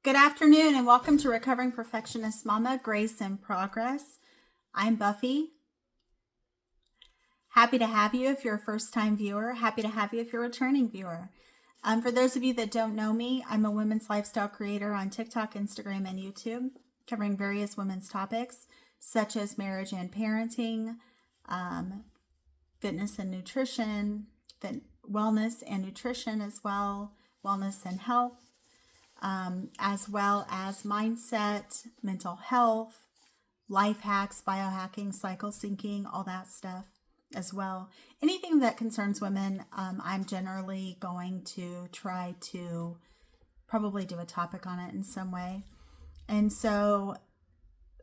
Good afternoon and welcome to Recovering Perfectionist Mama, Grace in Progress. I'm Buffy. Happy to have you if you're a first-time viewer. Happy to have you if you're a returning viewer. For those of you that don't know me, I'm a women's lifestyle creator on TikTok, Instagram, and YouTube, covering various women's topics such as marriage and parenting, fitness and nutrition, wellness and nutrition as well, wellness and health. As well as mindset, mental health, life hacks, biohacking, cycle syncing, all that stuff as well. Anything that concerns women, I'm generally going to try to probably do a topic on it in some way. And so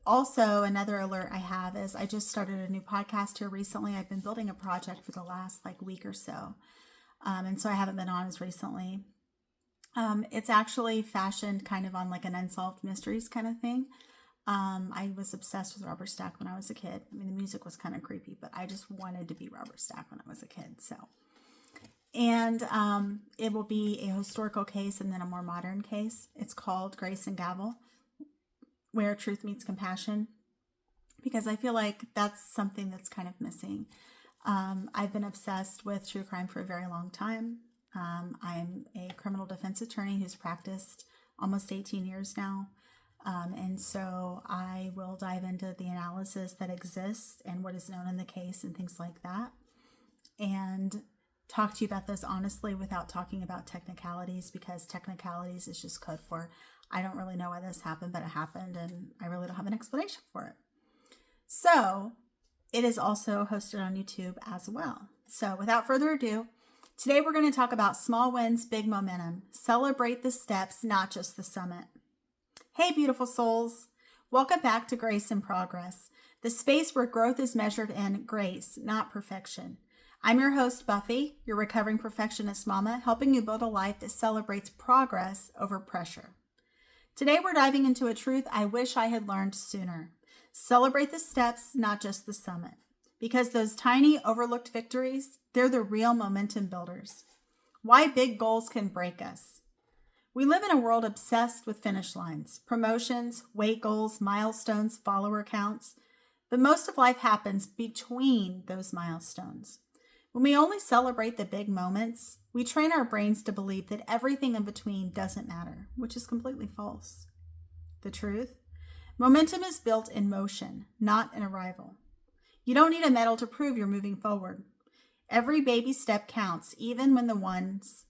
also another alert I have is I just started a new podcast here recently. I've been building a project for the last week or so. And so I haven't been on as recently. It's actually fashioned kind of on an unsolved mysteries kind of thing. I was obsessed with Robert Stack when I was a kid. I mean, the music was kind of creepy, but I just wanted to be Robert Stack when I was a kid. And it will be a historical case and then a more modern case. It's called Grace and Gavel, Where Truth Meets Compassion, because I feel like that's something that's kind of missing. I've been obsessed with true crime for a very long time. I'm a criminal defense attorney who's practiced almost 18 years now. And so I will dive into the analysis that exists and what is known in the case and things like that. And talk to you about this honestly without talking about technicalities, because technicalities is just code for, I don't really know why this happened, but it happened and I really don't have an explanation for it. So it is also hosted on YouTube as well. So without further ado, today we're going to talk about small wins, big momentum. Celebrate the steps, not just the summit. Hey, beautiful souls. Welcome back to Grace in Progress, the space where growth is measured in grace, not perfection. I'm your host, Buffy, your recovering perfectionist mama, helping you build a life that celebrates progress over pressure. Today we're diving into a truth I wish I had learned sooner. Celebrate the steps, not just the summit. Because those tiny overlooked victories, they're the real momentum builders. Why big goals can break us. We live in a world obsessed with finish lines, promotions, weight goals, milestones, follower counts. But most of life happens between those milestones. When we only celebrate the big moments, we train our brains to believe that everything in between doesn't matter, which is completely false. The truth? Momentum is built in motion, not in arrival. You don't need a medal to prove you're moving forward. Every baby step counts, even the ones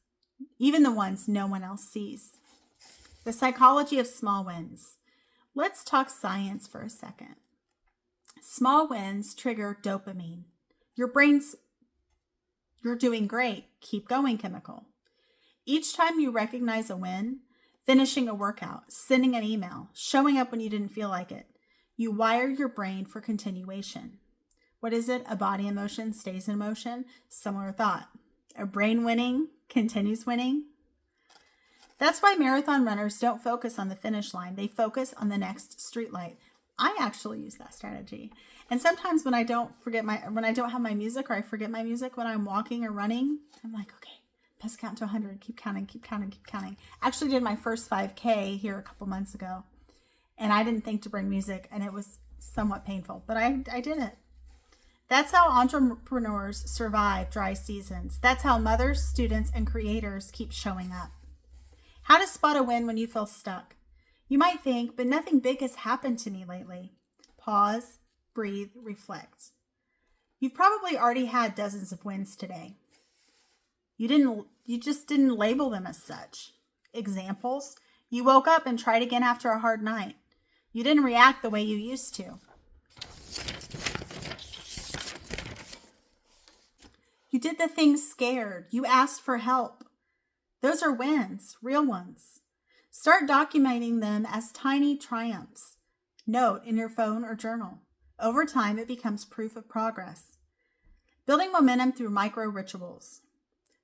no one else sees. The psychology of small wins. Let's talk science for a second. Small wins trigger dopamine. You're doing great. Keep going chemical. Each time you recognize a win, finishing a workout, sending an email, showing up when you didn't feel like it, you wire your brain for continuation. What is it? A body in motion stays in motion. Similar thought. A brain winning continues winning. That's why marathon runners don't focus on the finish line. They focus on the next street light. I actually use that strategy. And sometimes when I don't have my music, or I forget my music when I'm walking or running, I'm like, okay, best count to 100. Keep counting, keep counting, keep counting. Actually did my first 5K here a couple months ago, and I didn't think to bring music, and it was somewhat painful, but I did it. That's how entrepreneurs survive dry seasons. That's how mothers, students, and creators keep showing up. How to spot a win when you feel stuck. You might think, but nothing big has happened to me lately. Pause, breathe, reflect. You've probably already had dozens of wins today. You just didn't label them as such. Examples: you woke up and tried again after a hard night. You didn't react the way you used to. You did the thing scared. You asked for help. Those are wins, real ones. Start documenting them as tiny triumphs. Note in your phone or journal. Over time, it becomes proof of progress. Building momentum through micro rituals.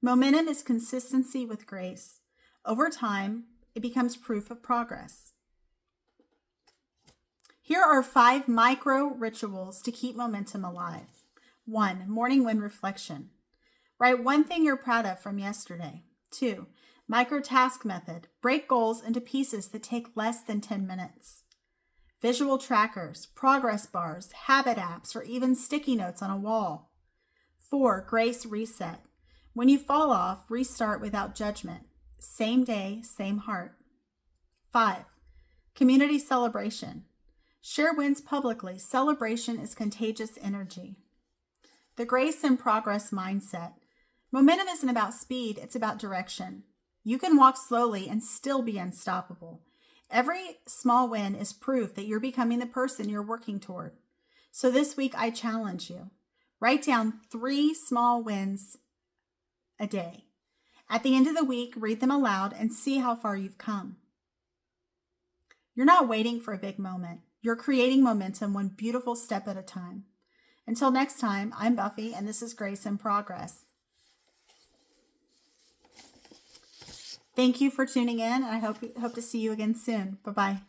Momentum is consistency with grace. Over time, it becomes proof of progress. Here are 5 micro rituals to keep momentum alive. 1. Morning win reflection. Write one thing you're proud of from yesterday. 2. Microtask method. Break goals into pieces that take less than 10 minutes. Visual trackers, progress bars, habit apps, or even sticky notes on a wall. 4. Grace reset. When you fall off, restart without judgment. Same day, same heart. 5. Community celebration. Share wins publicly. Celebration is contagious energy. The grace and progress mindset. Momentum isn't about speed, it's about direction. You can walk slowly and still be unstoppable. Every small win is proof that you're becoming the person you're working toward. So this week, I challenge you. Write down 3 small wins a day. At the end of the week, read them aloud and see how far you've come. You're not waiting for a big moment. You're creating momentum one beautiful step at a time. Until next time, I'm Buffy, and this is Grace in Progress. Thank you for tuning in, and I hope to see you again soon. Bye-bye.